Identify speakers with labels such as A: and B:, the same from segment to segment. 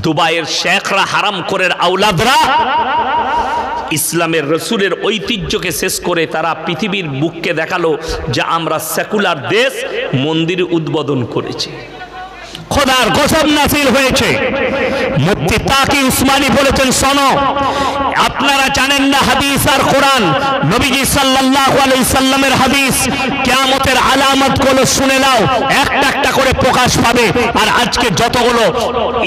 A: দুবাইয়ের শেখরা, হারাম করের আওলাদরা ইসলামের রসুলের ঐতিহ্যকে শেষ করে তারা পৃথিবীর বুককে দেখালো যে আমরা সেকুলার দেশ, মন্দির উদ্বোধন করেছি।
B: খোদার গজব নাযিল হয়েছে। মুফতি তাকি উসমানী বলেছেন, শোনো, আপনারা জানেন না হাদিস আর কোরআন, নবীজি সাল্লাল্লাহু আলাইহি সাল্লামের হাদিস, কিয়ামতের আলামতগুলো শুনে নাও, একটা একটা করে প্রকাশ পাবে। আর আজকে যতগুলো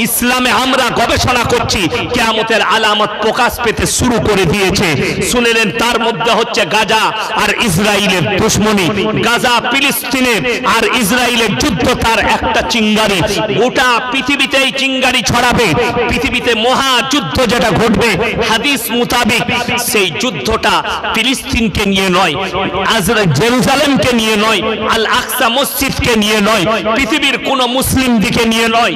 B: ইসলামে আমরা গবেষণা করছি, কিয়ামতের আলামত প্রকাশ পেতে শুরু করে দিয়েছে। শুনলেন, তার মধ্যে হচ্ছে গাজা আর ইসরায়েলের দুশমনি, গাজা ফিলিস্তিনের আর ইসরায়েলের যুদ্ধ তার একটা চিঙ্গারি, গোটা পৃথিবীতেই চিঙ্গারি ছড়াবে। পৃথিবীতে মহাযুদ্ধ যেটা ঘটবে হাদিস মোতাবেক, সেই যুদ্ধটা ফিলিস্তিনকে নিয়ে নয়, জেরুজালেমকে নিয়ে নয়, আল আকসা মসজিদকে নিয়ে নয়, পৃথিবীর কোন মুসলিম দিকে নিয়ে নয়।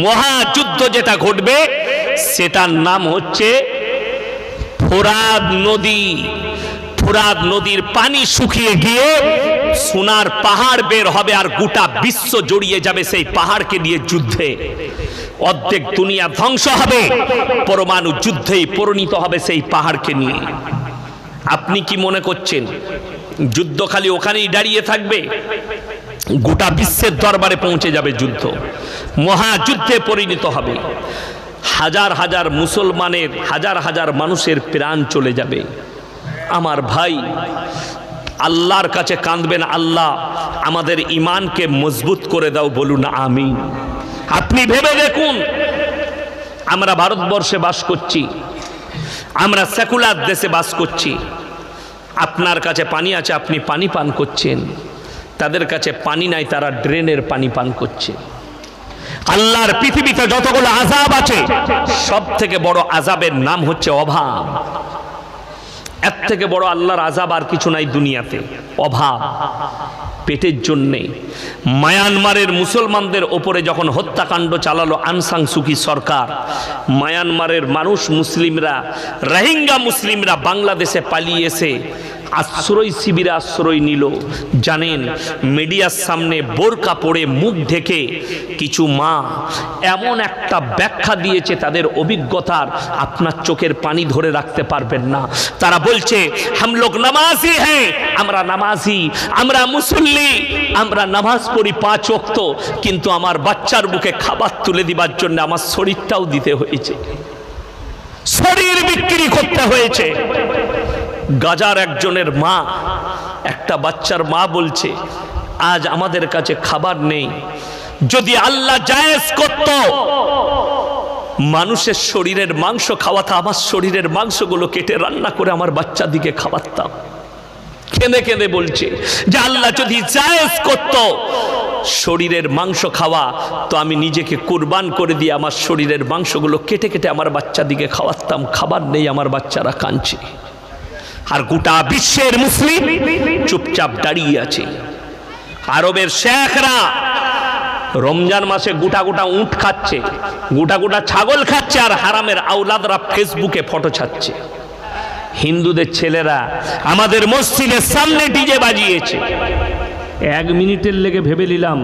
B: মহাযুদ্ধ যেটা ঘটবে সেটার নাম হচ্ছে ফোরাত নদী। ফোরাত নদীর পানি শুকিয়ে গিয়ে সোনার পাহাড় বের হবে, আর গোটা বিশ্ব জড়িয়ে যাবে সেই পাহাড়কে নিয়ে যুদ্ধে। অর্ধেক দুনিয়া ধ্বংস হবে, পরমাণু যুদ্ধেই পরিণত হবে সেই পাহাড়কে নিয়ে। আপনি কি মনে করছেন যুদ্ধ খালি ওখানেই দাঁড়িয়ে থাকবে? গোটা বিশ্বের দরবারে পৌঁছে যাবে যুদ্ধ, মহাযুদ্ধে পরিণত হবে। হাজার হাজার মুসলমানের, হাজার হাজার মানুষের প্রাণ চলে যাবে। আমার ভাই, আল্লাহর কাছে কাঁদবেন, আল্লাহ আমাদের ঈমানকে মজবুত করে দাও, বলুন আমিন। আপনি ভেবে দেখুন, আমরা ভারতবর্ষে বাস করছি, আমরা সেকুলার দেশে বাস করছি। আপনার কাছে পানি আছে, আপনি পানি পান করছেন। তাদের কাছে পানি নাই, তারা ড্রেনের পানি পান করছে। আল্লাহর পৃথিবীতে যতগুলো আযাব আছে, সব থেকে বড় আযাবের নাম হচ্ছে অভাব। এর থেকে বড় আল্লাহর আযাব আর কিছু নাই দুনিয়াতে, অভাব। পেটের জন্যে মায়ানমারের মুসলমানদের ওপরে যখন হত্যাকাণ্ড চালালো আং সান সুকি সরকার, মায়ানমারের মানুষ, মুসলিমরা, রোহিঙ্গা মুসলিমরা বাংলাদেশে পালিয়ে এসে আশ্রয় শিবিরে আশ্রয় নিল। জানেন, মিডিয়ার সামনে বোরকা পরে মুখ ঢেকে কিছু মা এমন একটা ব্যাখ্যা দিয়েছে তাদের অভিজ্ঞতার, আপনার চোখের পানি ধরে রাখতে পারবেন না। তারা বলছে, হাম লোগ নামাজি হ্যাঁ, আমরা নামাজি, আমরা মুসল্লি, আমরা নামাজ পড়ি 5 ওয়াক্ত, কিন্তু আমার বাচ্চার বুকে খাবার তুলে দিবার জন্য আমার শরীরটাও দিতে হয়েছে, শরীর বিক্রি করতে হয়েছে। গাজার একজনের মা, একটা বাচ্চার মা বলছে, আজ আমাদের কাছে খাবার নেই, যদি আল্লাহ জায়েজ করত মানুষের শরীরের মাংস খাওয়াতে, আমার শরীরের মাংসগুলো কেটে রান্না করে আমার বাচ্চা দিকে খাওয়াতাম। কেঁদে কেঁদে বলছে যে আল্লাহ যদি জায়েজ করত শরীরের মাংস খাওয়া, তো আমি নিজেকে কুরবান করে দিয়ে আমার শরীরের মাংসগুলো কেটে কেটে আমার বাচ্চা দিকে খাওয়াতাম। খাবার নেই, আমার বাচ্চারা কাঁদছে। আর গোটা বিশ্বের মুসলিম চুপচাপ দাঁড়িয়ে আছে। আরবের শেখরা রমজান মাসে গোটা গোটা উট খাচ্ছে, গোটা গোটা ছাগল খাচ্ছে, আর হারামের আওলাদরা ফেসবুকে ফটো ছাড়ছে। হিন্দুদের ছেলেরা আমাদের মসজিদের সামনে ডিজে বাজিয়েছে। 1 মিনিটের লেগে ভেবে নিলাম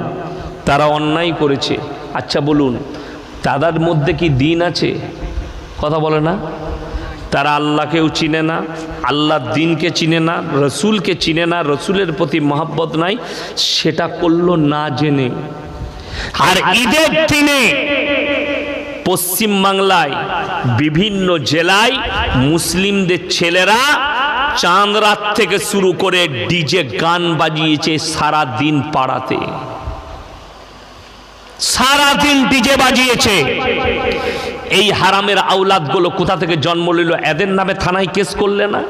B: তারা অন্যায় করেছে। আচ্ছা বলুন, তাদের মধ্যে কি দিন আছে? কথা বলে না। তারা আল্লাহকেও চিনে না, আল্লাহর দিনকে চিনে না, রসুলকে চিনে না, রসুলের প্রতি মহব্বত নাই, সেটা করলো না জেনে। আর ঈদের দিনে পশ্চিম বাংলায় বিভিন্ন জেলায় মুসলিমদের ছেলেরা চাঁদ রাত থেকে শুরু করে ডিজে গান বাজিয়েছে সারা দিন পাড়াতে, সারা দিন ডিজে বাজিয়েছে। এই হারামের আওলাদগুলো কোথা থেকে জন্ম নিল? এদের নামে থানায় কেস করলে না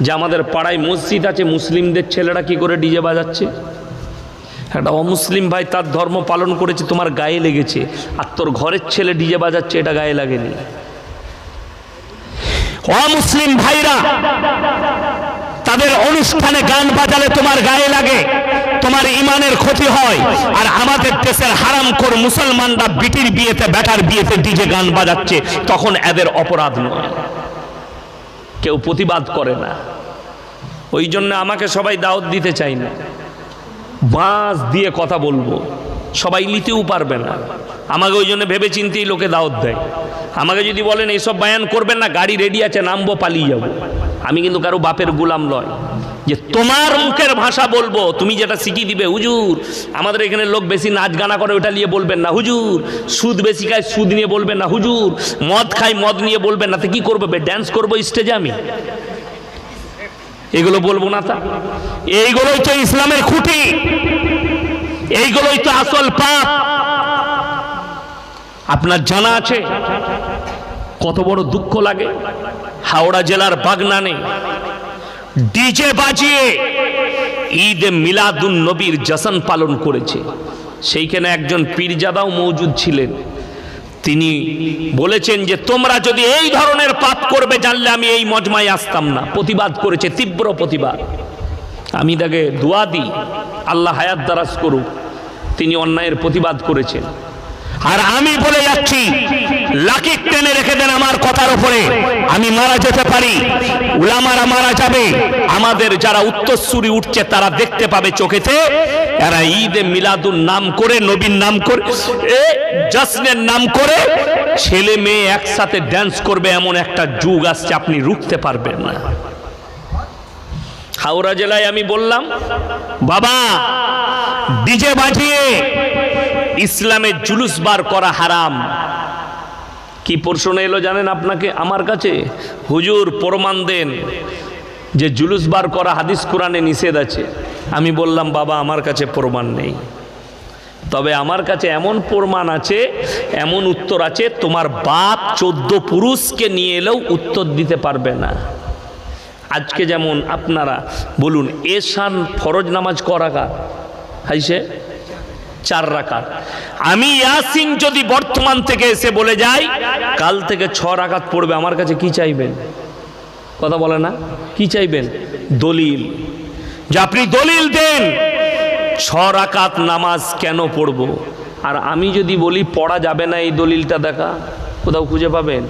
B: যে আমাদের পাড়ায় মসজিদ আছে, মুসলিমদের ছেলেরা কি করে ডিজে বাজাচ্ছে? একটা অমুসলিম ভাই তার ধর্ম পালন করেছে, তোমার গায়ে লেগেছে, আর তোর ঘরের ছেলে ডিজে বাজাচ্ছে, এটা গায়ে লাগেনি। অমুসলিম ভাইরা তাদের অনুষ্ঠানে গান বাজালে তোমার গায়ে লাগে, তোমার ইমানের ক্ষতি হয়। আর আমাদের দেশের হারামখোর মুসলমানরা বিটির বিয়েতে, বেটার বিয়েতে ডিজে গান বাজাচ্ছে, তখন এদের অপরাধ নয়, কেউ প্রতিবাদ করে না। ওই জন্য আমাকে সবাই দাওয়াত দিতে চাই না, বাঁশ দিয়ে কথা বলবো,
A: সবাই নিতেও পারবে না। আমাকে ওই জন্য ভেবে চিন্তেই লোকে দাওয়াত দেয়। আমাকে যদি বলেন এইসব বায়ান করবেন না, গাড়ি রেডি আছে, নামবো, পালিয়ে যাবো। আমি কিন্তু কারো বাপের গোলাম নয় যে তোমার মুখের ভাষা বলবো, তুমি যেটা শিখিয়ে দিবে। হুজুর আমাদের এখানে লোক বেশি নাচ গানা করে, ওটা নিয়ে বলবেন না। হুজুর সুদ বেশি খায়, সুদ নিয়ে বলবেন না। হুজুর মদ খায়, মদ নিয়ে বলবেন না। তো কি করবো? ড্যান্স করবো স্টেজে আমি? এগুলো বলবো না? তা এইগুলোই তো ইসলামের খুঁটি, এইগুলোই তো আসল পাপ। আপনার জানা আছে কত বড় দুঃখ লাগে? হাওড়া জেলার বাগনানে ডিজে বাজিয়ে ঈদে মিলাদুন নবীর জশ্ন পালন করেছে। সেইখানে একজন পীরজাদাও মওজুদ ছিলেন। তিনি বলেছেন যে তোমরা যদি এই ধরনের পাপ করবে জানলে আমি এই মজমায় আসতাম না। প্রতিবাদ করেছে, তীব্র প্রতিবাদ। আমি তাকে দোয়া দিই আল্লাহ হায়াত দারাজ করুক, তিনি অন্যায়ের প্রতিবাদ করেছেন। আর আমি বলে যাচ্ছি, লাকি টেনে রেখে দেন আমার কথার উপরে। আমি মারা যেতে পারি, উলামারা মারা যাবে, আমাদের যারা উত্তরসূরি উঠছে তারা দেখতে পাবে চোখেতে। এরা ঈদে মিলাদুন নাম করে, নবীর নাম করে, জশ্নের নাম করে ছেলে মেয়ে একসাথে ড্যান্স করবে, এমন একটা যুগ আসছে, আপনি রুখতে পারবেন না। হাওড়া জেলায় আমি বললাম বাবা ডিজে বাজিয়ে ইসলামের জুলুস বার করা হারাম। কি প্রশ্ন এলো জানেন আপনাকে আমার কাছে? হুজুর প্রমাণ দেন যে জুলুস বার করা হাদিস কোরআনে নিষেধ আছে। আমি বললাম বাবা আমার কাছে প্রমাণ নেই, তবে আমার কাছে এমন প্রমাণ আছে, এমন উত্তর আছে, তোমার বাপ 14 পুরুষকে নিয়ে এলেও উত্তর দিতে পারবে না। আজকে যেমন আপনারা বলুন এশান ফরজ নামাজ ক রাকাত? হাইছে 4 রাকাত। আমি ইয়াসিন যদি বর্তমান থেকে এসে বলে যাই কাল থেকে 6 রাকাত পড়বে, আমার কাছে কি চাইবেন? কথা বলে না? কি চাইবেন? দলিল। যে আপনি দলিল দেন 6 রাকাত নামাজ কেন পড়ব। আর আমি যদি বলি পড়া যাবে না, এই দলিলটা দেখা কোথাও খুঁজে পাবেন?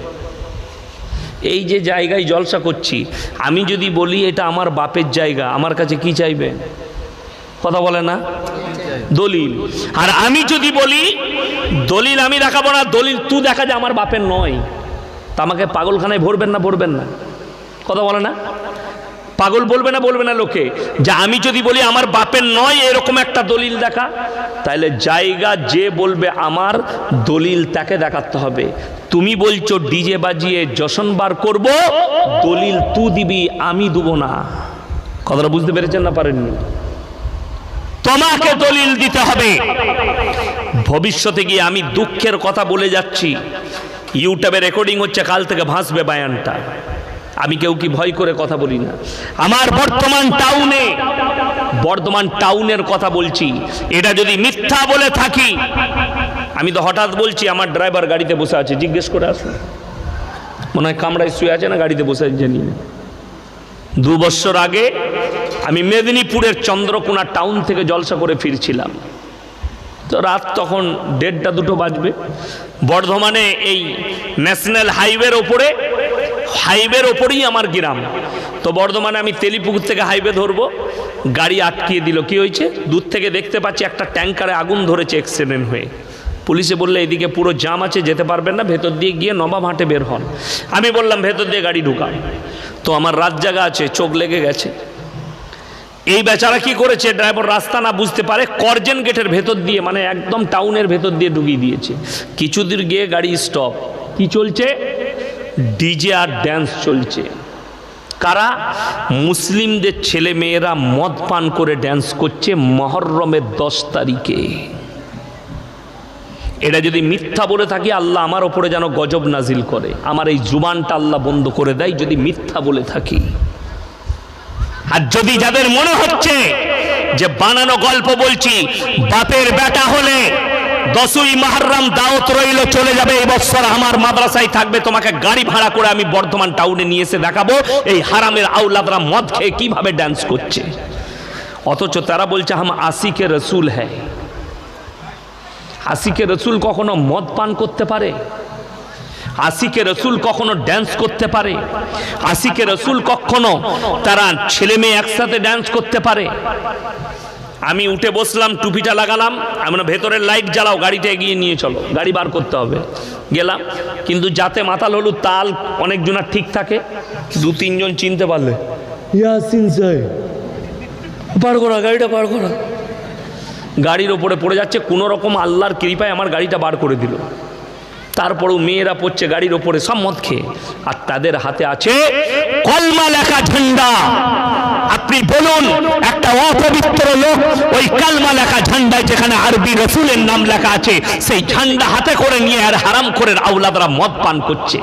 A: এই যে জায়গায় জলসা করছি, আমি যদি বলি এটা আমার বাপের জায়গা, আমার কাছে কি চাইবেন? কথা বলে না? দলিল। আর আমি যদি বলি দলিল আমি দেখাবো না, দলিল তুই দেখা যে আমার বাপের নয়, তা আমাকে পাগলখানায় ভরবেন না? ভরবেন না? কথা বলে না? পাগল বলবে না? বলবে না লোকে? যে আমি যদি বলি আমার বাপের নয় এরকম একটা দলিল দেখা, তাহলে জায়গা যে বলবে আমার দলিল তাকে দেখাতে হবে। তুমি বলছো ডিজে বাজিয়ে জশ্ন বার করব, দলিল তুই দিবি, আমি দেব না। কথাটা বুঝতে পেরেছেন না পারেননি? তোমাকে দলিল দিতে হবে। ভবিষ্যতে গিয়ে আমি দুঃখের কথা বলে যাচ্ছি, ইউটিউবে রেকর্ডিং হচ্ছে, কাল থেকে ভাসবে বায়ানটা। আমি কেউ কি ভয় করে কথা বলি না। আমার বর্ধমান টাউনের কথা বলছি। এটা যদি মিথ্যা বলে থাকি, আমি তো হঠাৎ বলছি, আমার ড্রাইভার গাড়িতে বসে আছে, জিজ্ঞেস করে আসুন, মনে হয় কামরায় শুয়ে আছে না গাড়িতে বসে, জানি না। 2 বছর আগে আমি মেদিনীপুরের চন্দ্রকোনা টাউন থেকে জলসা করে ফিরছিলাম। তো রাত তখন 1:30-2 বাজবে। বর্ধমানে এই ন্যাশনাল হাইওয়ের ওপরেই আমার গ্রাম। তো বর্ধমানে আমি তেলিপুকুর থেকে হাইওয়ে ধরবো, গাড়ি আটকিয়ে দিল। কি হয়েছে? দূর থেকে দেখতে পাচ্ছি একটা ট্যাঙ্কারে আগুন ধরেছে, অ্যাক্সিডেন্ট হয়ে। পুলিশে বললে এদিকে পুরো জাম আছে, যেতে পারবেন না, ভেতর দিয়ে গিয়ে নবাব হাটে বের হন। আমি বললাম ভেতর দিয়ে গাড়ি ঢুকান। তো আমার রাত জাগা আছে, চোখ লেগে গেছে। এই বেচারা কি করেছে, ড্রাইভার রাস্তা না বুঝতে পারে করজেন গেটের ভেতর দিয়ে, মানে একদম টাউনের ভেতর দিয়ে ঢুকিয়ে দিয়েছে। কিছুদূর গিয়ে গাড়ি স্টপ। কি চলছে? ডিজে আর ড্যান্স চলছে। কারা? মুসলিমদের ছেলে মেয়েরা মদ পান করে ড্যান্স করছে মুহররমের 10 তারিখে। এটা যদি মিথ্যা বলে থাকি, আল্লাহ আমার ওপরে যেন গজব নাজিল করে, আমার এই জুবানটা আল্লাহ বন্ধ করে দেয় যদি মিথ্যা বলে থাকি। আর যদি যাদের মনে হচ্ছে যে বানানো গল্প বলছি, বাপের বেটা হলে 10ই মুহররম দাওয়াত রইল, চলে যাবে, এই বছর আমার মাদ্রাসায় থাকবে, তোমাকে গাড়ি ভাড়া করে আমি বর্ধমান টাউনে নিয়ে এসে দেখাবো এই হারামের আউলাদরা মদ খেয়ে কিভাবে ড্যান্স করছে। অথচ তারা বলছে হাম আশিকে রসুল হ্যায়। আশিকে রসুল কখনো মদ পান করতে পারে? আশিকে রসুল কখনো ড্যান্স করতে পারে? আশিকে রসুল কখনো তারা ছেলে মেয়ে একসাথে ড্যান্স করতে পারে? আমি উঠে বসলাম, টুপিটা লাগালাম, আমরা ভেতরের লাইট জ্বালাও, গাড়িটা এগিয়ে নিয়ে চলো, গাড়ি বার করতে হবে। গেলাম, কিন্তু যাতে মাতাল হলুদ তাল অনেকজনের ঠিক থাকে, 2-3 জন চিনতে পারলে ইয়াসিন সাহেব পার করা, গাড়িটা পার করা। গাড়ির ওপরে পড়ে যাচ্ছে, কোনো রকম আল্লাহর কৃপায় আমার গাড়িটা বার করে দিল। তারপরেও মেয়েরা পড়ছে গাড়ির ওপরে সব মদ খেয়ে, আর তাদের হাতে আছে
B: কলমা লেখা ঝান্ডা। আপনি বলুন, একটা অপবিত্র লোক ওই কালমা লেখা ঝান্ডায় যেখানে আরবি রসুলের নাম লেখা আছে, সেই ঝান্ডা হাতে করে নিয়ে আর হারাম করে আওলাদরা মদ পান করছে,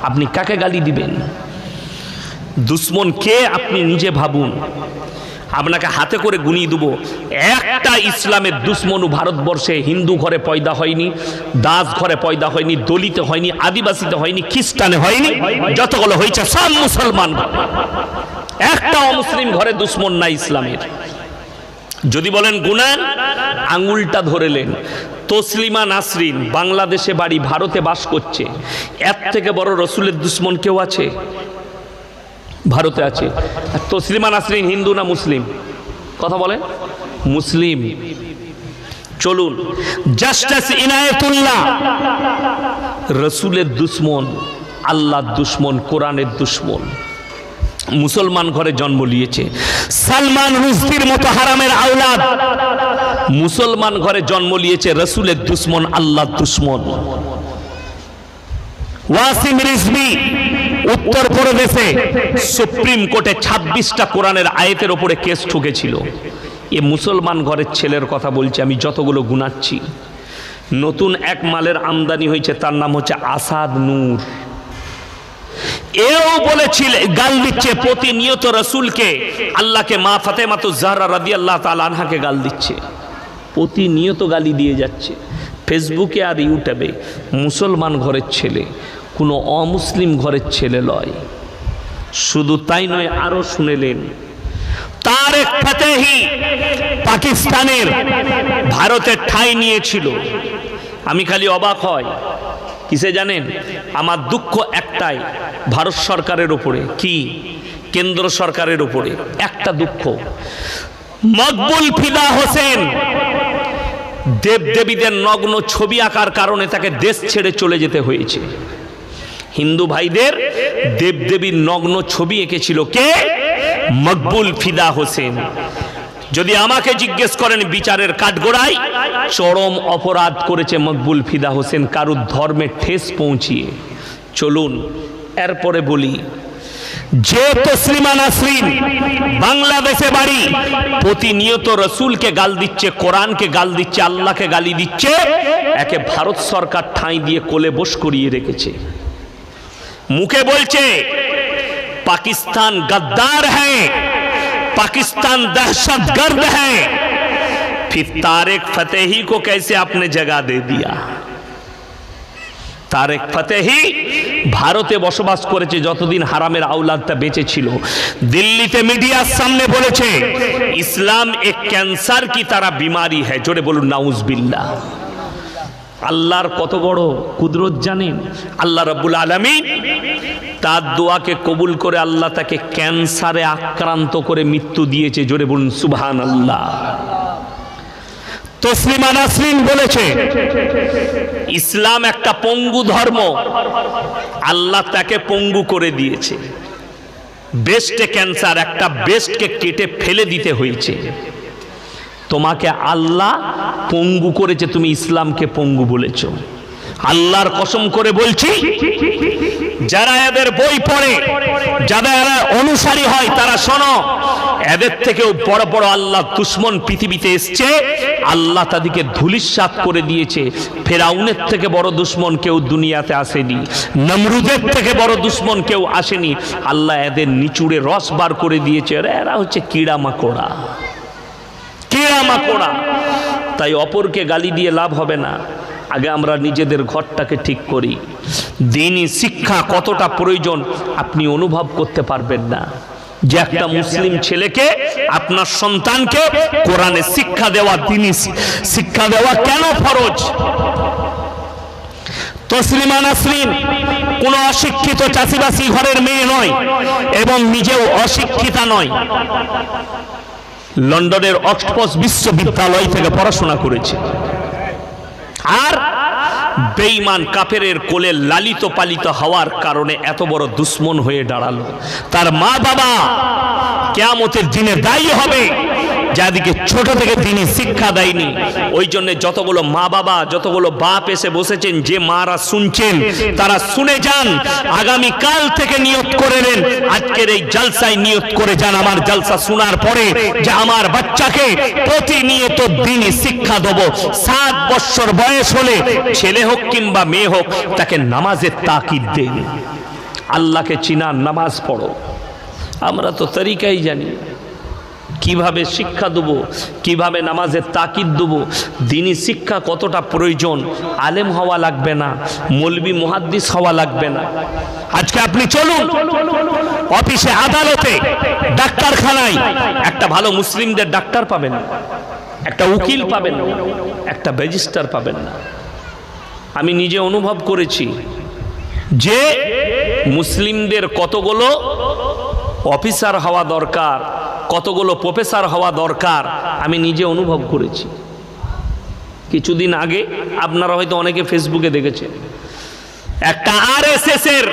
B: আপনি কাকে গালি দিবেন? দুশ্মন কে আপনি নিজে ভাবুন। আপনাকে হাতে করে গুনিয়ে দেবো, একটা ইসলামের দুশ্মনু ভারতবর্ষে হিন্দু ঘরে পয়দা হয়নি, দাস ঘরে পয়দা হয়নি, দলিতে হয়নি, আদিবাসীতে হয়নি, খ্রিস্টানে হয়নি, যতগুলো হয়েছে সব মুসলমান। একটা অমুসলিম ঘরে দুশ্মন নাই ইসলামের। যদি বলেন গুনান, আঙুলটা ধরেলেন। তসলিমা নাসরিন বাংলাদেশে বাড়ি, ভারতে বাস করছে, এর থেকে বড় রসুলের দুশ্মন কেউ আছে? ভারতে আছে। আর তসলিমা নাসরিন হিন্দু না মুসলিম? কথা বলেন, মুসলিম। চলুন, জাস্টিস ইনায়েতুল্লাহ
A: রসুলের দুশ্মন, আল্লাহর দুশ্মন, কোরআনের দুশ্মন, মুসলমান ঘরে জন্ম নিয়েছে।
B: সালমান রুশদির মতো হারামের আওলাদ
A: মুসলমান ঘরে জন্ম নিয়েছে, রসুলের দুশ্মন, আল্লাহর দুশ্মন।
B: ওয়াসিম রিজভী উত্তরপ্রদেশে
A: সুপ্রিম কোর্টে 26টা কোরআনের আয়াতের ওপরে কেস ঠুকেছিল। এ মুসলমান ঘরের ছেলের কথা বলছি আমি, যতগুলো গুনাচ্ছি। নতুন এক মালের আমদানি হয়েছে, তার নাম হচ্ছে আসাদ নূর। এও বলেছিল, গাল দিচ্ছে প্রতিনিয়ত রসুলকে, আল্লাহকে, মা ফাতেমাতুজ জাহরা রাদিয়াল্লাহু তাআলা আনহাকে গাল দিচ্ছে, প্রতিনিয়ত গালি দিয়ে যাচ্ছে ফেসবুকে আর ইউটিউবে। মুসলমান ঘরের ছেলে, কোনো অমুসলিম ঘরের ছেলে লয়। শুধু তাই নয়, আরো শুনেলেন,
B: তারেক ফতেহি পাকিস্তানের
A: ভারতের ঠাঁই নিয়েছিল। আমি খালি অবাক হয় কিসে জানেন? আমার দুঃখ একটাই, ভারত সরকারের উপরে, কি কেন্দ্র সরকারের উপরে একটা দুঃখ।
B: মকবুল ফিদা হোসেন
A: দেবদেবীদের নগ্ন ছবি আঁকার কারণে তাকে দেশ ছেড়ে চলে যেতে হয়েছে। হিন্দু ভাইদের দেবদেবীর নগ্ন ছবি এঁকেছিল কে? মকবুল ফিদা হোসেন। যদি আমাকে জিজ্ঞেস করেন, বিচারের কাঠগড়ায় চরম অপরাধ করেছে মকবুল ফিদা হোসেন, কারুর ধর্মে ঠেস পৌঁছিয়ে। চলুন এরপরে বলি,
B: যে তসলিমা নাসরিন বাংলাদেশে বাড়ি,
A: প্রতিনিয়ত রসুলকে গাল দিচ্ছে, কোরআনকে গাল দিচ্ছে, আল্লাহকে গালি দিচ্ছে, একে ভারত সরকার ঠাঁই দিয়ে কোলে বস করিয়ে রেখেছে। মুখে বলছে पाकिस्तान गद्दार है, पाकिस्तान दहशतगर्द है, फिर तारिक फतेही को कैसे आपने जगह दे दिया? তারেক ফতেহি ভারতে বসবাস করেছে যতদিন হারামের আওলাদটা বেঁচে ছিল। দিল্লিতে মিডিয়ার সামনে বলেছে, ইসলাম এক ক্যান্সার কি তারা বিমারি হ্যায়। জোরে বলুন নাউজুবিল্লাহ। আল্লাহর কত বড় কুদরত জানেন? আল্লাহ রাব্বুল আলামিন তার দোয়াকে কবুল করে আল্লাহ তাকে ক্যান্সারে আক্রান্ত করে মৃত্যু দিয়েছে। জোরে বলুন সুবহানাল্লাহ।
B: তসলিমা নাসরিন বলেছে,
A: ইসলাম একটা পঙ্গু ধর্ম, আল্লাহ তাকে পঙ্গু করে দিয়েছে। ব্রেস্টে ক্যান্সার, একটা ব্রেস্টকে কেটে ফেলে দিতে হয়েছে। তোমাকে আল্লাহ পঙ্গু করেছে, তুমি ইসলামকে পঙ্গু বলেছো। আল্লাহর কসম করে বলছি, যারা এদের বই পড়ে, যারা এরা অনুসারী হয়, তারা শোনো, এদের থেকেও বড় বড় আল্লাহ দুশ্মন পৃথিবীতে এসছে। আল্লাহ তাদেরকে ধূলিসাৎ করে দিয়েছে। ফেরাউনের থেকে বড় দুশ্মন কেউ দুনিয়াতে আসেনি, নমরুদের থেকে বড় দুশ্মন কেউ আসেনি। আল্লাহ এদের নিচুড়ে রস বার করে দিয়েছে। এরা হচ্ছে কীড়া মাকড়া, কীড়া মাকড়া। তাই অপরকে গালি দিয়ে লাভ হবে না, আগে আমরা নিজেদের ঘরটাকে ঠিক করি। দ্বীনি শিক্ষা কতটা প্রয়োজন আপনি অনুভব করতে পারবেন না। যে একটা মুসলিম ছেলেকে, আপনার সন্তানকে কোরআনে শিক্ষা দেওয়া, দ্বীনি শিক্ষা দেওয়া কেন ফরজ?
B: তসলিমা নাসরিন কোন অশিক্ষিত চাষিবাসী ঘরের মেয়ে নয় এবং নিজেও অশিক্ষিতা নয়। লন্ডনের অক্সফোর্ড বিশ্ববিদ্যালয় থেকে পড়াশোনা করেছে, আর বেঈমান কাফেরের কোলে লালিত পালিত হওয়ার কারণে এত বড় দুশ্মন হয়ে দাঁড়ালো। তার মা বাবা কিয়ামতের দিনে দায়ী হবে যাদেরকে ছোট থেকে তিনি শিক্ষা দেয়নি। ওই জন্য যতগুলো মা বাবা, যতগুলো বাপ এসে বসেছেন, যে মারা শুনছেন তারা শুনে যান, আগামী কাল থেকে নিয়ত করে নেন, আজকের এই জলসায় নিয়ত করে যান, আমার জলসা শোনার পরে যে আমার বাচ্চাকে প্রতিনিয়ত দিনই শিক্ষা দেব। 7 বছর বয়স হলে ছেলে হোক কিংবা মেয়ে হোক তাকে নামাজের তাকিদ দেন, আল্লাহকে চিনান, নামাজ পড়ো। আমরা তো তরিকাই জানি, কিভাবে শিক্ষা দেব, কিভাবে নামাজের তাকিদ দেব। দিনী শিক্ষা কতটা প্রয়োজন, আলেম হওয়া লাগবে না, মৌলবি মুহাদ্দিস হওয়া লাগবে না। আজকে আপনি চলুন অফিসে, আদালতে, ডাক্তারখানায়, একটা ভালো মুসলিমদের ডাক্তার পাবেন, একটা উকিল পাবেন, একটা রেজিস্ট্রার পাবেন না। আমি নিজে অনুভব করেছি যে মুসলিমদের কতগুলো অফিসার হওয়া দরকার, কতগুলো প্রফেসর হওয়া দরকার, আমি নিজে অনুভব করেছি। কিছুদিন আগে আপনারা হয়তো অনেকে ফেসবুকে দেখেছেন, একটা আরএসএস এর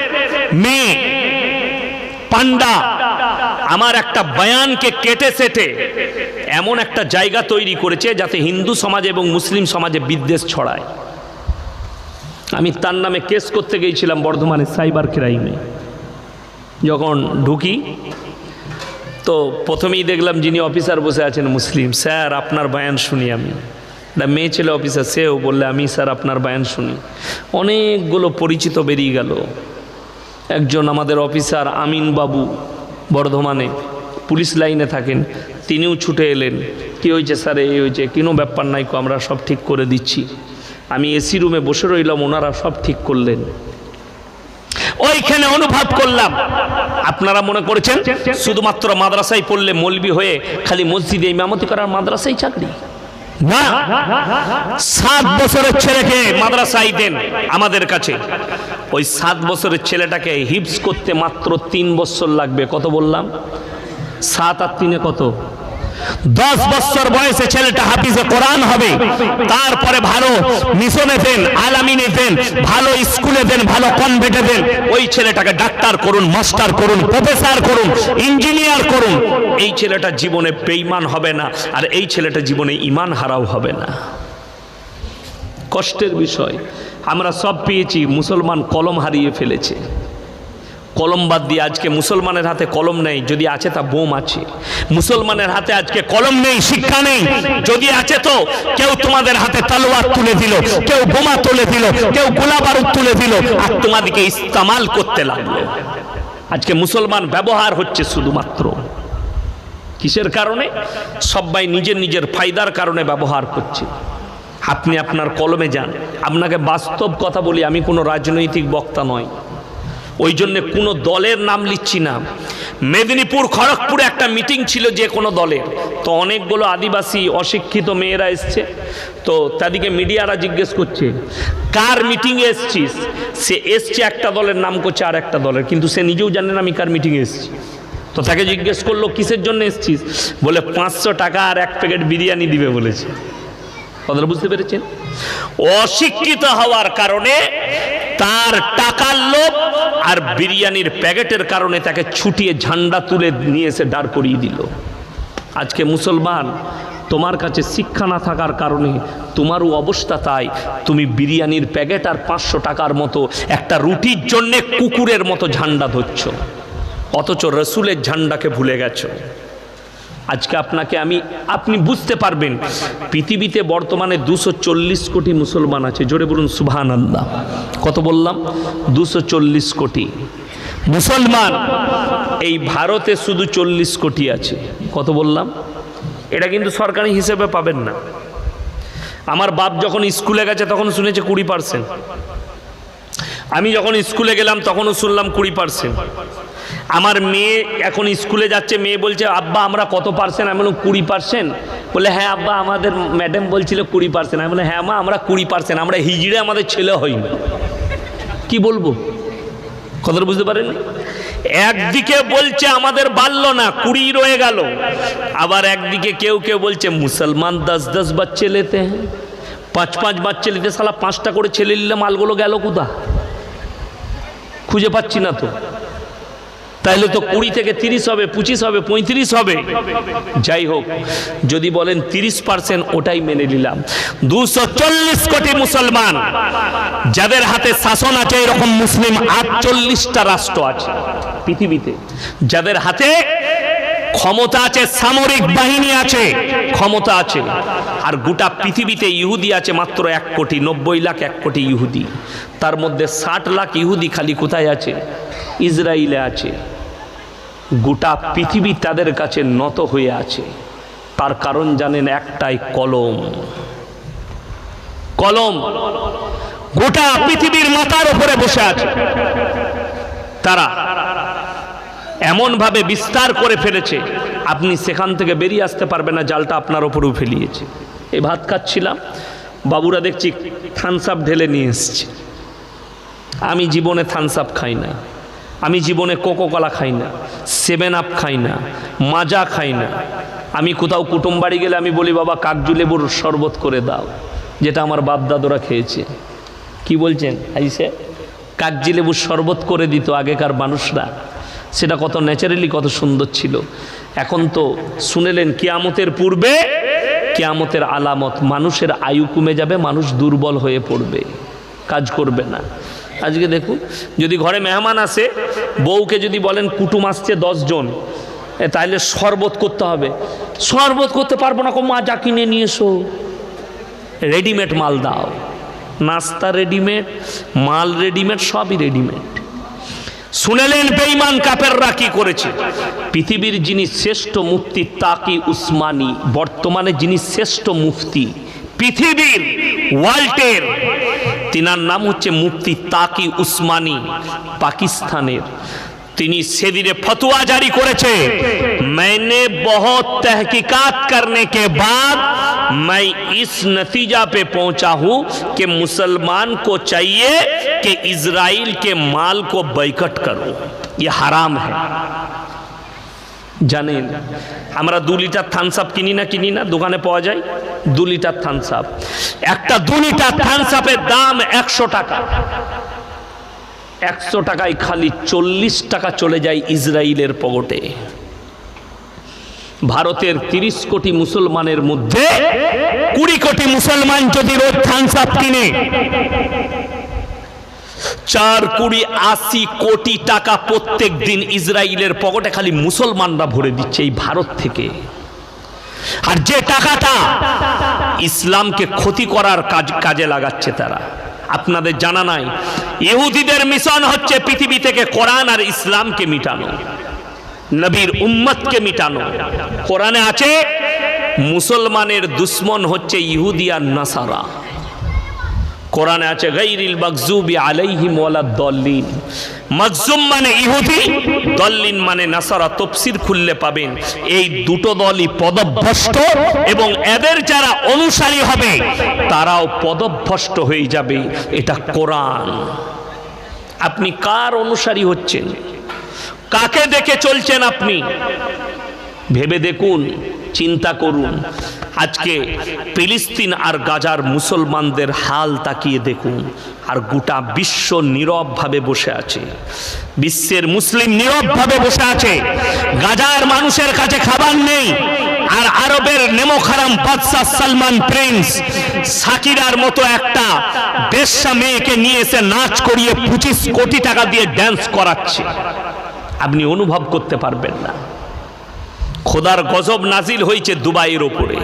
B: মেয়ে পান্ডা আমার একটা বয়ানকে কেটে সেটে এমন একটা জায়গা তৈরি করেছে যাতে হিন্দু সমাজ এবং মুসলিম সমাজে বিদ্বেষ ছড়ায়। আমি তার নামে কেস করতে গিয়েছিলাম বর্ধমানের সাইবার ক্রাইমে। যখন ঢুকি তো প্রথমেই দেখলাম যিনি অফিসার বসে আছেন মুসলিম। স্যার আপনার বয়ান শুনি। আমি একটা মেয়ে ছেলে অফিসার, সেও বললে আমি স্যার আপনার বয়ান শুনি। অনেকগুলো পরিচিত বেরিয়ে গেল। একজন আমাদের অফিসার আমিন বাবু, বর্ধমানে পুলিশ লাইনে থাকেন, তিনিও ছুটে এলেন। কি হয়েছে স্যার? এই হয়েছে। কোনো ব্যাপার নাই, আমরা সব ঠিক করে দিচ্ছি। আমি এসি রুমে বসে রইলাম, ওনারা সব ঠিক করলেন। ওইখানে অনুভব করলাম, আপনারা মনে করেছেন শুধুমাত্র মাদ্রাসায় পড়লে মৌলবি হয়ে খালি মসজিদে ইমামতি করার মাদ্রাসায় চাকরি? না, 7 বছরের ছেলেকে মাদ্রাসায় দেন আমাদের কাছে, ওই 7 বছরের ছেলেটাকে হিফজ করতে মাত্র 3 বছর লাগবে। কত বললাম? 7 আর 3 কত? 10 বছর বয়সে ছেলেটা হাফিজে কোরআন হবে। তারপরে ভালো মিশনে দেন, আলামিনে দেন, ভালো স্কুলে দেন, ভালো কনভেন্টে দেন। ওই ছেলেটাকে ডাক্তার করুন, মাস্টার করুন, প্রফেসর করুন, ইঞ্জিনিয়ার করুন। এই ছেলেটা জীবনে বেঈমান হবে না, আর এই ছেলেটা জীবনে ঈমান হারাও হবে না। কষ্টের বিষয়, আমরা সব পেয়েছি, মুসলমান কলম হারিয়ে ফেলেছে। কলম বাদ দিয়ে আজকে মুসলমানের হাতে কলম নেই, যদি আছে তা বোম আছে। মুসলমানের হাতে আজকে কলম নেই, শিক্ষা নেই, যদি আছে তো কেউ তোমাদের হাতে তলোয়ার তুলে দিল, কেউ বোমা তুলে দিল, কেউ গোলা বারুদ তুলে দিল, আর তোমাদেরকে ইস্তেমাল করতে লাগলো। আজকে মুসলমান ব্যবহার হচ্ছে শুধুমাত্র কিসের কারণে? সবাই নিজের নিজের ফায়দার কারণে ব্যবহার করছে। আপনি আপনার কলমে যান। আপনাকে বাস্তব কথা বলি, আমি কোনো রাজনৈতিক বক্তা নয়, ওই জন্য কোনো দলের নাম লিখছি না। মেদিনীপুর, খড়গপুরে একটা মিটিং ছিল যে কোনো দলের, তো অনেকগুলো আদিবাসী অশিক্ষিত মেয়েরা এসছে। তো তাদেরকে মিডিয়ারা জিজ্ঞেস করছে কার মিটিংয়ে এসছিস? সে এসছে একটা দলের, নাম করছে আর একটা দলের, কিন্তু সে নিজেও জানে না আমি কার মিটিংয়ে এসছি। তো তাকে জিজ্ঞেস করলো কিসের জন্য এসছিস? বলে 500 টাকা আর 1 প্যাকেট বিরিয়ানি দিবে বলেছে। কথাটা বুঝতে পেরেছেন? অশিক্ষিত হওয়ার কারণে, তার টাকার লোভ আর বিরিয়ানির প্যাকেটের কারণে তাকে ছুটিয়ে ঝান্ডা তুলে নিয়ে এসে দাঁড় করিয়ে দিল। আজকে মুসলমান, তোমার কাছে শিক্ষা না থাকার কারণে তোমারও অবস্থা তাই। তুমি বিরিয়ানির প্যাকেট আর 500 টাকার মতো একটা রুটির জন্যে কুকুরের মতো ঝান্ডা ধরছ, অথচ রসুলের ঝান্ডাকে ভুলে গেছো। আজকে আপনি বুঝতে পারবেন, পৃথিবীতে বর্তমানে 240 কোটি মুসলমান আছে। জোরে বলুন সুবহানাল্লাহ। কত বললাম? 240 কোটি মুসলমান। এই ভারতে শুধু 40 কোটি আছে। কত বললাম? এটা কিন্তু সরকারি হিসেবে পাবেন না। আমার বাপ যখন স্কুলে গেছে তখন শুনেছে 20%। আমি যখন স্কুলে গেলাম তখনও শুনলাম 20%। আমার মেয়ে এখন স্কুলে যাচ্ছে, মেয়ে বলছে আব্বা আমরা কত পার্সেন্ট? আমি বললাম 20%। বলে হ্যাঁ আব্বা আমাদের ম্যাডাম বলছিল 20%। আমি বলে হ্যাঁ মা আমরা 20%, আমরা হিজড়ে আমাদের ছেলে হইনি। কি বলবো? কথাটা বুঝতে পারেন?
A: একদিকে বলছে আমাদের বাড়লো না, 20 রয়ে গেল, আবার একদিকে কেউ কেউ বলছে মুসলমান 10-10 বাচ্চে লেতে হ্যাঁ, 5-5 বাচ্চা নিতে, সালা 5টা করে ছেলে নিলে মালগুলো গেল কোথা, খুঁজে পাচ্ছি না তো। তাইলে তো 20 থেকে 30 হবে, 25 হবে, 35 হবে। যাই হোক, যদি বলেন 30%, ওটাই মেনে নিলাম। 240 কোটি মুসলমান যাদের হাতে শাসন আছে, এরকম মুসলিম 48টা রাষ্ট্র আছে পৃথিবীতে, যাদের হাতে ক্ষমতা আছে, সামরিক বাহিনী আছে, ক্ষমতা আছে। আর গোটা পৃথিবীতে ইহুদি আছে মাত্র 1 কোটি 90 লাখ, 1 কোটি ইহুদি। তার মধ্যে 60 লাখ ইহুদি খালি কোথায় আছে? ইসরায়েলে আছে। গোটা পৃথিবী তাদের কাছে নত হয়ে আছে। তার কারণ জানেন? একটাই, কলম। কলম গোটা পৃথিবীর মাথার উপরে বসে আছে। তারা এমন ভাবে বিস্তার করে ফেলেছে, আপনি সেখান থেকে বেরিয়ে আসতে পারবেন না, জালটা আপনার উপরেও ফেলিয়েছে। এই ভাত খাচ্ছিলাম, বাবুরা দেখছি থামস আপ ঢেলে নিয়ে এসছে। আমি জীবনে থামস আপ খাই না, আমি জীবনে কোকোকলা খাই না, 7 আপ খাই না, মাজা খাই না। আমি কোথাও কুটুম বাড়ি গেলে আমি বলি বাবা কাগজু লেবুর শরবত করে দাও, যেটা আমার বাপ দাদুরা খেয়েছে। কি বলছেন? আইসে কাগজি লেবুর শরবত করে দিত আগেকার মানুষরা, সেটা কত ন্যাচারালি, কত সুন্দর ছিল। এখন তো শুনেলেন কিয়ামতের পূর্বে কিয়ামতের আলামত, মানুষের আয়ু কমে যাবে, মানুষ দুর্বল হয়ে পড়বে, কাজ করবে না। আজকে দেখুন, যদি ঘরে মেহমান আসে, বউকে যদি বলেন কুটুম আসছে 10 জন, তাহলে শরবত করতে হবে। শরবত করতে পারবো না, মাজা কিনে নিয়ে এসো, রেডিমেড মাল দাও, নাস্তা রেডিমেড, মাল রেডিমেড, সবই রেডিমেড। শুনেলেন বেঈমান কাফেররা কি করেছে? পৃথিবীর যিনি শ্রেষ্ঠ মুফতি তাকি উসমানী, বর্তমানে যিনি শ্রেষ্ঠ মুফতি পৃথিবীর, ওয়ার্ল্ডের, তিনার নাম হচ্ছে মুফতি তাকি উসমানী, পাকিস্তানের। তিনি সেদিনে ফতোয়া জারি করেছে, मैंने बहुत तहकीकात करने के बाद मैं इस नतीजा पे पहुंचा हूं कि मुसलमान को चाहिए कि इजराइल के माल को बैकट करो, ये हराम है। জানেন আমরা 2 লিটার থামস আপ কিনি না, দোকানে পাওয়া যায় 2 লিটার থামস আপ। একটা 2 লিটার থামস আপের দাম 100 টাকা। 100 টাকায় খালি 40 টাকা চলে যায় ইসরায়েলের পকেটে। ভারতের 30 কোটি মুসলমানের মধ্যে 20 কোটি মুসলমান যদি রোজ থামস আপ কিনে, 4-20-80 কোটি টাকা প্রত্যেক দিন ইসরায়েলের পকেটে খালি মুসলমানরা ভরে দিচ্ছে এই ভারত থেকে। আর যে টাকাটা ইসলামকে ক্ষতি করার কাজে লাগাচ্ছে তারা। আপনাদের জানা নাই, ইহুদিদের মিশন হচ্ছে পৃথিবী থেকে কোরআন আর ইসলামকে মিটানো, নবীর উম্মতকে মিটানো। কোরআনে আছে মুসলমানের দুশ্মন হচ্ছে ইহুদি আর নাসারা। কোরআনে আছে গায়রিল মাগজুবি আলাইহিম ওয়ালাদ-দাল্লিন। মাগজুম মানে ইহুদি, দাল্লিন মানে নাসারা। তাফসীর খুললে পাবেন এই দুটো দলই পদভ্রষ্ট, এবং এদের যারা অনুসারী হবে তারাও পদভ্রষ্ট হয়ে যাবে। এটা কোরআন। আপনি কার অনুসারী হচ্ছেন? কাকে দেখে চলছেন আপনি? ভেবে দেখুন, চিন্তা করুন। আজকে ফিলিস্তিন আর গাজার মুসলমানদের হাল তাকিয়ে দেখুন, আর গোটা বিশ্ব নীরবভাবে বসে আছে। বিশ্বের মুসলিম নীরবভাবে বসে আছে। গাজার মানুষের কাছে খাবার নেই, আর আরবের নেমোখারাম বাদশাহ সালমান প্রিন্স সাকিরার মতো একটা বেশ্যা মেয়েকে নিয়ে এসে নাচ করিয়ে 25 কোটি টাকা দিয়ে ড্যান্স করাচ্ছে। আপনি অনুভব করতে পারবেন না। খোদার গজব নাজিল হয়েছে দুবাইয়ের ওপরে।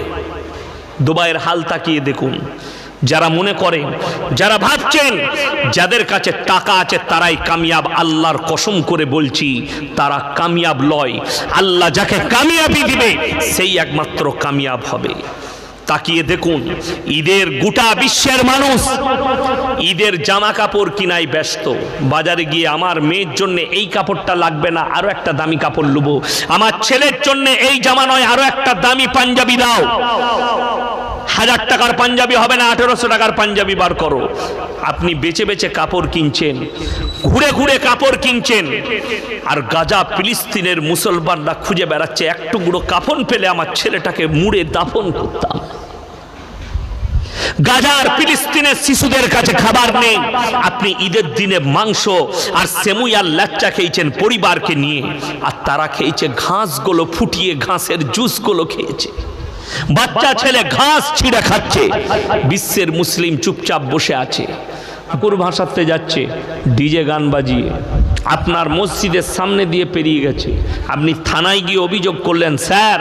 A: দুবাইয়ের হাল তাকিয়ে দেখুন। যারা মনে করেন, যারা ভাবছেন যাদের কাছে টাকা আছে তারাই কামিয়াব, আল্লাহর কসম করে বলছি তারা কামিয়াব লয়। আল্লাহ যাকে কামিয়াবি দিবে সেই একমাত্র কামিয়াব হবে। তাকিয়ে দেখুন, ঈদের গোটা বিশ্বের মানুষ ঈদের জামা কাপড় কিনাই ব্যস্ত। বাজারে গিয়ে আমার মেয়ের জন্য এই কাপড়টা লাগবে না, আরো একটা দামি কাপড় নেবো। আমার ছেলের জন্য এই জামা নয়, আরো একটা দামি পাঞ্জাবি দাও। 1000 টাকার পাঞ্জাবি হবে না, 1800 টাকার পাঞ্জাবি বার করো। আপনি বেচে বেচে কাপড় কিনছেন, ঘুরে ঘুরে কাপড় কিনছেন, আর গাজা ফিলিস্তিনের মুসলমানরা খুঁজে বেড়াচ্ছে এক টুকরো কাফন পেলে আমার ছেলেটাকে মুড়ে দাফন করতাম। গাজার ফিলিস্তিনের শিশুদের কাছে খাবার নেই, আপনি ঈদের দিনে মাংস আর সেমুই আর ল্যাচ্চা খেয়েছেন পরিবারকে নিয়ে, আর তারা খেয়েছে ঘাসগুলো ফুটিয়ে, ঘাসের জুসগুলো খেয়েছে। বাচ্চা ছেলে ঘাস ছিঁড়ে খাচ্ছে, বিশ্বের মুসলিম চুপচাপ বসে আছে। ঠাকুর ভাসাতে যাচ্ছে, ডিজে গান বাজিয়ে আপনার মসজিদের সামনে দিয়ে পেরিয়ে গেছে। আপনি থানায় গিয়ে অভিযোগ করলেন, স্যার